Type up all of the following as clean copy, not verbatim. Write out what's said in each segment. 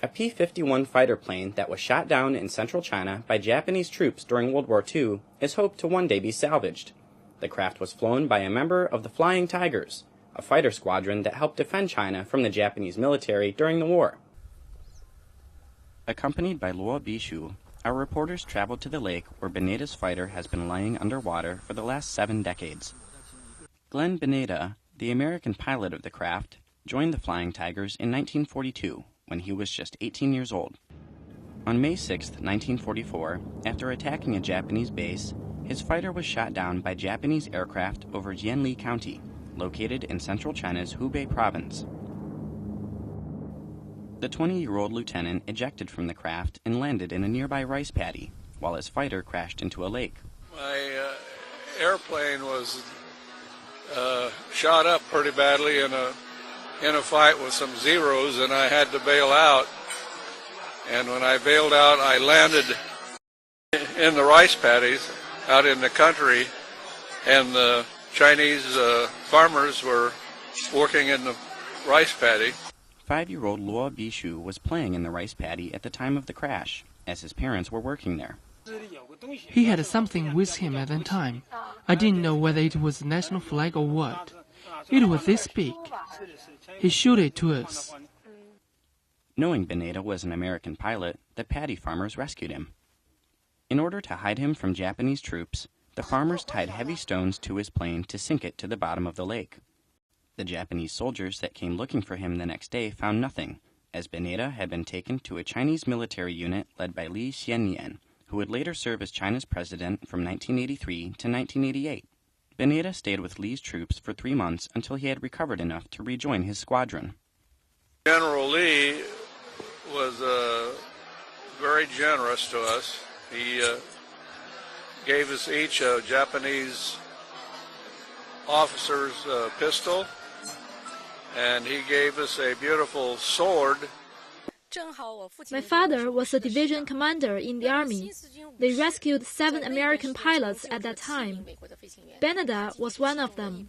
A P-51 fighter plane that was shot down in central China by Japanese troops during World War II is hoped to one day be salvaged. The craft was flown by a member of the Flying Tigers, a fighter squadron that helped defend China from the Japanese military during the war. Accompanied by Luo Bishu, our reporters traveled to the lake where Beneda's fighter has been lying underwater for the last 7 decades. Glenn Beneda, the American pilot of the craft, joined the Flying Tigers in 1942 when he was just 18 years old. On May 6, 1944, after attacking a Japanese base, his fighter was shot down by Japanese aircraft over Jianli County, located in central China's Hubei province. The 20-year-old lieutenant ejected from the craft and landed in a nearby rice paddy, while his fighter crashed into a lake. My airplane was shot up pretty badly in a fight with some Zeros, and I had to bail out. And when I bailed out, I landed in the rice paddies out in the country, and the Chinese farmers were working in the rice paddy. 5-year-old Luo Bishu was playing in the rice paddy at the time of the crash, as his parents were working there. He had something with him at that time. I didn't know whether it was the national flag or what. It was this big. He showed it to us. Knowing Beneda was an American pilot, the paddy farmers rescued him. In order to hide him from Japanese troops, the farmers tied heavy stones to his plane to sink it to the bottom of the lake. The Japanese soldiers that came looking for him the next day found nothing, as Beneda had been taken to a Chinese military unit led by Li Xiannian, who would later serve as China's president from 1983 to 1988. Beneda stayed with Li's troops for 3 months until he had recovered enough to rejoin his squadron. General Li was very generous to us. He gave us each a Japanese officer's pistol, and he gave us a beautiful sword. My father was a division commander in the army. They rescued 7 American pilots at that time. Beneda was one of them.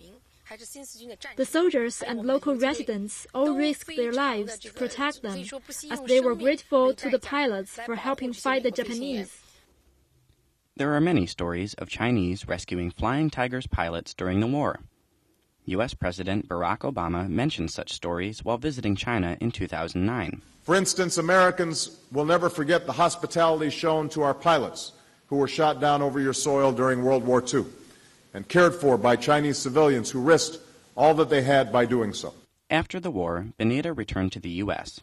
The soldiers and local residents all risked their lives to protect them, as they were grateful to the pilots for helping fight the Japanese. There are many stories of Chinese rescuing Flying Tigers pilots during the war. U.S. President Barack Obama mentioned such stories while visiting China in 2009. For instance, Americans will never forget the hospitality shown to our pilots who were shot down over your soil during World War II and cared for by Chinese civilians who risked all that they had by doing so. After the war, Beneda returned to the U.S.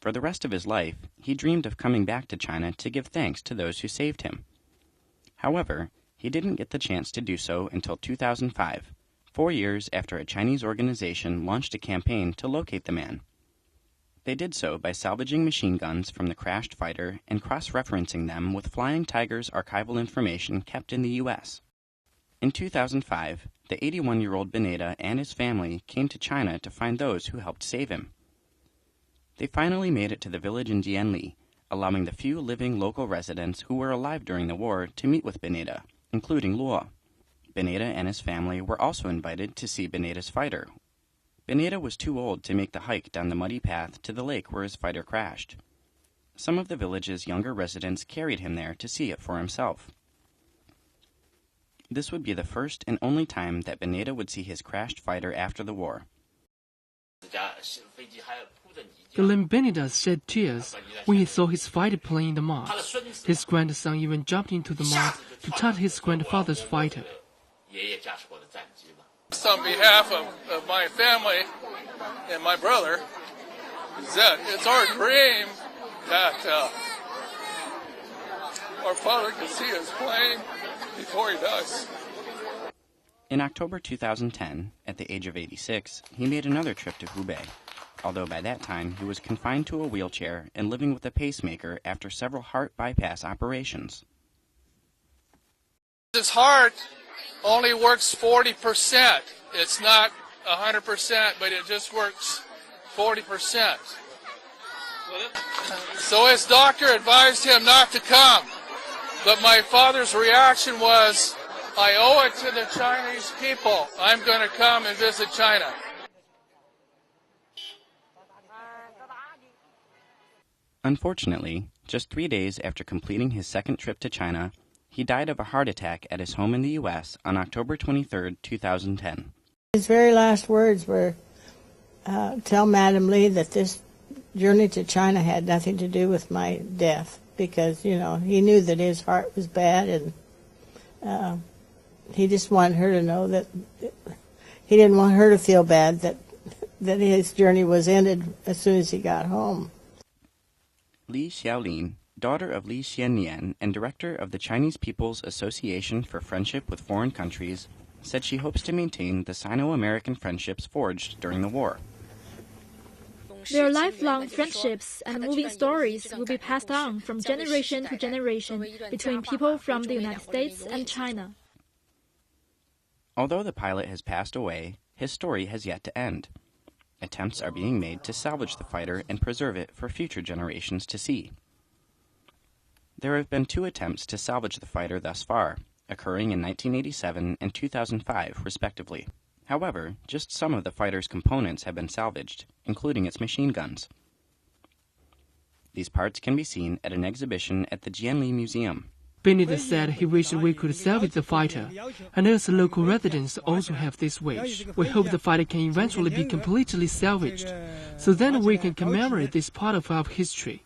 For the rest of his life, he dreamed of coming back to China to give thanks to those who saved him. However, he didn't get the chance to do so until 2005, 4 years after a Chinese organization launched a campaign to locate the man. They did so by salvaging machine guns from the crashed fighter and cross-referencing them with Flying Tigers archival information kept in the U.S. In 2005, the 81-year-old Beneda and his family came to China to find those who helped save him. They finally made it to the village in Jianli, allowing the few living local residents who were alive during the war to meet with Beneda, including Luo. Beneda and his family were also invited to see Beneda's fighter. Beneda was too old to make the hike down the muddy path to the lake where his fighter crashed. Some of the village's younger residents carried him there to see it for himself. This would be the first and only time that Beneda would see his crashed fighter after the war. Glenn Beneda shed tears when he saw his fighter plane in the mud. His grandson even jumped into the mud to touch his grandfather's fighter. On behalf of my family and my brother, it's our dream that our father can see his plane before he dies. In October 2010, at the age of 86, he made another trip to Hubei, although by that time he was confined to a wheelchair and living with a pacemaker after several heart bypass operations. His heart only works 40%. It's not 100%, but it just works 40%. So his doctor advised him not to come. But my father's reaction was, I owe it to the Chinese people. I'm going to come and visit China. Unfortunately, just 3 days after completing his second trip to China, he died of a heart attack at his home in the U.S. on October 23, 2010. His very last words were, tell Madam Lee that this journey to China had nothing to do with my death, because, he knew that his heart was bad, and he just wanted her to know that he didn't want her to feel bad that his journey was ended as soon as he got home. Li Xiaolin, daughter of Li Xiannian and director of the Chinese People's Association for Friendship with Foreign Countries, said she hopes to maintain the Sino-American friendships forged during the war. Their lifelong friendships and moving stories will be passed on from generation to generation between people from the United States and China. Although the pilot has passed away, his story has yet to end. Attempts are being made to salvage the fighter and preserve it for future generations to see. There have been 2 attempts to salvage the fighter thus far, occurring in 1987 and 2005, respectively. However, just some of the fighter's components have been salvaged, including its machine guns. These parts can be seen at an exhibition at the Jianli Museum. Benedict said he wished we could salvage the fighter, and as local residents also have this wish. We hope the fighter can eventually be completely salvaged, so then we can commemorate this part of our history.